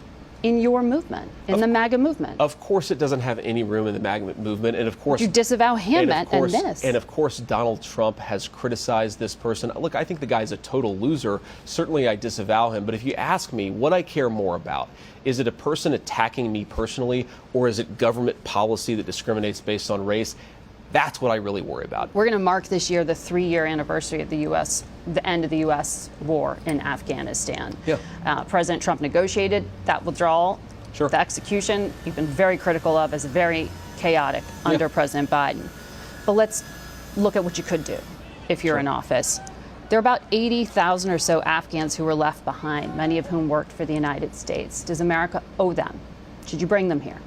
in your movement, in the MAGA movement? Of course it doesn't have any room in the MAGA movement, and of course you disavow him and this. And of course Donald Trump has criticized this person. Look, I think the guy's a total loser. Certainly I disavow him, but if you ask me what I care more about, is it a person attacking me personally, or is it government policy that discriminates based on race? That's what I really worry about. We're going to mark this year the 3-year anniversary of the end of the U.S. war in Afghanistan. President Trump negotiated that withdrawal. The execution you've been very critical of as very chaotic under President Biden. But let's look at what you could do if you're in office. There are about 80,000 or so Afghans who were left behind, many of whom worked for the United States. Does America owe them? Should you bring them here?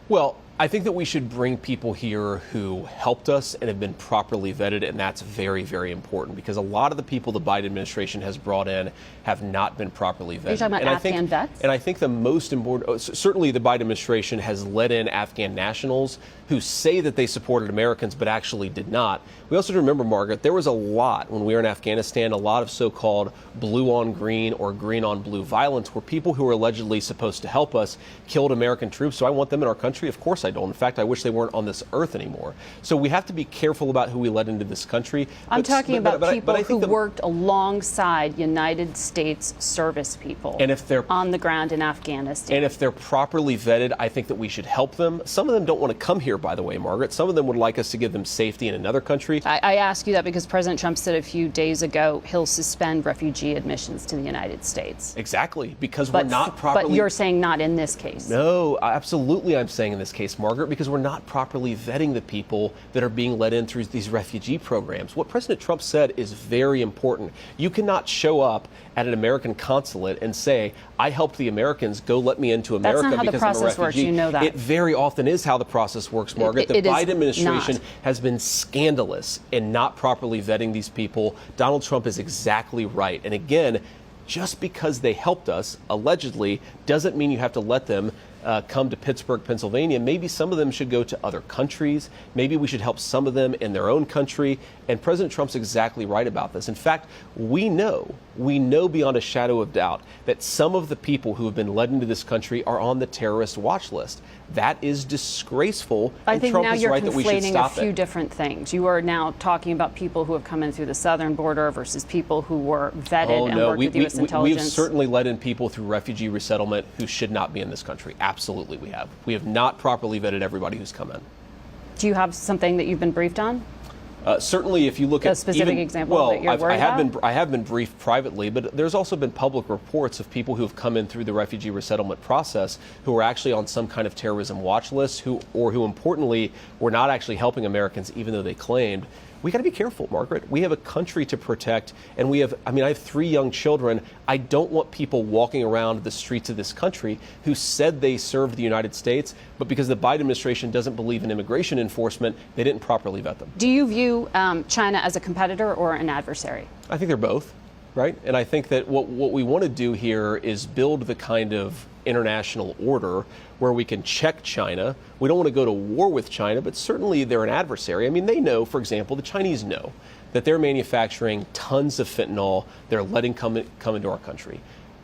Well, I think that we should bring people here who helped us and have been properly vetted, and that's very, very important, because a lot of the people the Biden administration has brought in have not been properly vetted. Are you talking about Afghan vets? And I think the most important, certainly the Biden administration has let in Afghan nationals who say that they supported Americans but actually did not. We also remember, Margaret, there was a lot when we were in Afghanistan, a lot of so-called blue on green or green on blue violence where people who were allegedly supposed to help us killed American troops. So I want them in our country? Of course I don't. In fact, I wish they weren't on this earth anymore. So we have to be careful about who we let into this country. I'm talking about people who worked alongside United States service people and if they're on the ground in Afghanistan. And if they're properly vetted, I think that we should help them. Some of them don't want to come here, by the way, Margaret. Some of them would like us to give them safety in another country. I ask you that because President Trump said a few days ago he'll suspend refugee admissions to the United States. Exactly, because we're not properly... But you're saying not in this case. No, absolutely I'm saying in this case, Margaret, because we're not properly vetting the people that are being let in through these refugee programs. What President Trump said is very important. You cannot show up at an American consulate and say, I helped the Americans, go let me into America because I'm a refugee. That's not how the process works, you know that. It very often is how the process works, Margaret. The Biden administration has been scandalous in not properly vetting these people. Donald Trump is exactly right. And again, just because they helped us, allegedly, doesn't mean you have to let them come to Pittsburgh, Pennsylvania. Maybe some of them should go to other countries. Maybe we should help some of them in their own country. And President Trump's exactly right about this. In fact, we know beyond a shadow of doubt that some of the people who have been led into this country are on the terrorist watch list. That is disgraceful. I think now you're conflating a few different things. You are now talking about people who have come in through the southern border versus people who were vetted and worked with U.S. intelligence. We've certainly let in people through refugee resettlement who should not be in this country. Absolutely we have. We have not properly vetted everybody who's come in. Do you have something that you've been briefed on? Certainly, if you look A at specific example that you're worried about? I have been briefed privately, but there's also been public reports of people who have come in through the refugee resettlement process who are actually on some kind of terrorism watch list, who importantly were not actually helping Americans, even though they claimed. We got to be careful, Margaret. We have a country to protect, and I have 3 young children. I don't want people walking around the streets of this country who said they served the United States, but because the Biden administration doesn't believe in immigration enforcement, they didn't properly vet them. Do you view China as a competitor or an adversary? I think they're both, right? And I think that what we want to do here is build the kind of international order where we can check China. We don't want to go to war with China, but certainly they're an adversary. I mean, they know, for example, the Chinese know that they're manufacturing tons of fentanyl they're letting come into our country.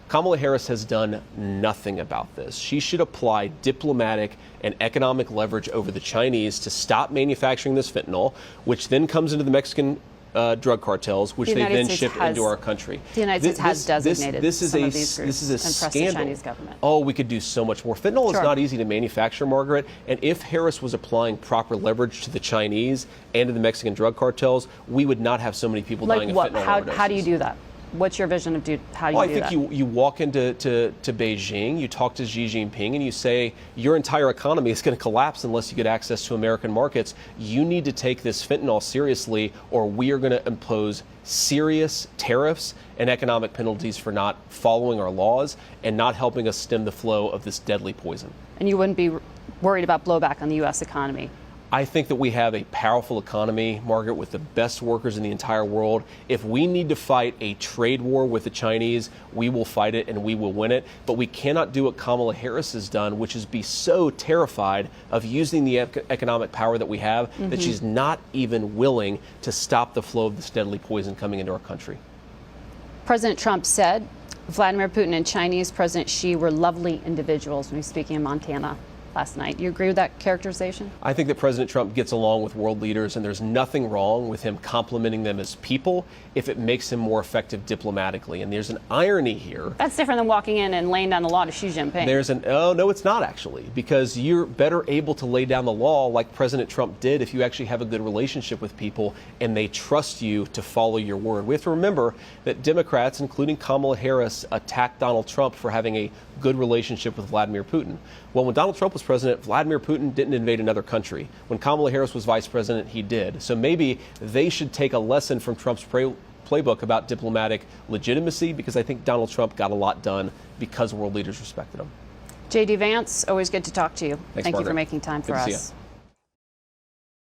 Kamala Harris has done nothing about this. She should apply diplomatic and economic leverage over the Chinese to stop manufacturing this fentanyl, which then comes into the Mexican drug cartels, which they then ship into our country. The United States has designated some of these groups this is a and pressed scandal. the Chinese government. Oh, we could do so much more. Fentanyl Sure. is not easy to manufacture, Margaret, and if Harris was applying proper leverage to the Chinese and to the Mexican drug cartels, we would not have so many people dying of fentanyl overdoses. How do you do that? What's your vision of how you do that? I think you walk into Beijing, you talk to Xi Jinping, and you say your entire economy is going to collapse unless you get access to American markets. You need to take this fentanyl seriously, or we are going to impose serious tariffs and economic penalties for not following our laws and not helping us stem the flow of this deadly poison. And you wouldn't be worried about blowback on the U.S. economy? I think that we have a powerful economy, Margaret, with the best workers in the entire world. If we need to fight a trade war with the Chinese, we will fight it and we will win it. But we cannot do what Kamala Harris has done, which is be so terrified of using the economic power that we have that she's not even willing to stop the flow of this deadly poison coming into our country. President Trump said Vladimir Putin and Chinese President Xi were lovely individuals when he was speaking in Montana last night. Do you agree with that characterization? I think that President Trump gets along with world leaders, and there's nothing wrong with him complimenting them as people if it makes him more effective diplomatically. And there's an irony here. That's different than walking in and laying down the law to Xi Jinping. Oh, no, it's not actually, because you're better able to lay down the law like President Trump did if you actually have a good relationship with people and they trust you to follow your word. We have to remember that Democrats, including Kamala Harris, attacked Donald Trump for having a good relationship with Vladimir Putin. Well, when Donald Trump was president, Vladimir Putin didn't invade another country. When Kamala Harris was vice president, he did. So maybe they should take a lesson from Trump's playbook about diplomatic legitimacy, because I think Donald Trump got a lot done because world leaders respected him. J.D. Vance, always good to talk to you. Thanks, Thank you Margaret. for making time for Good to see us. you.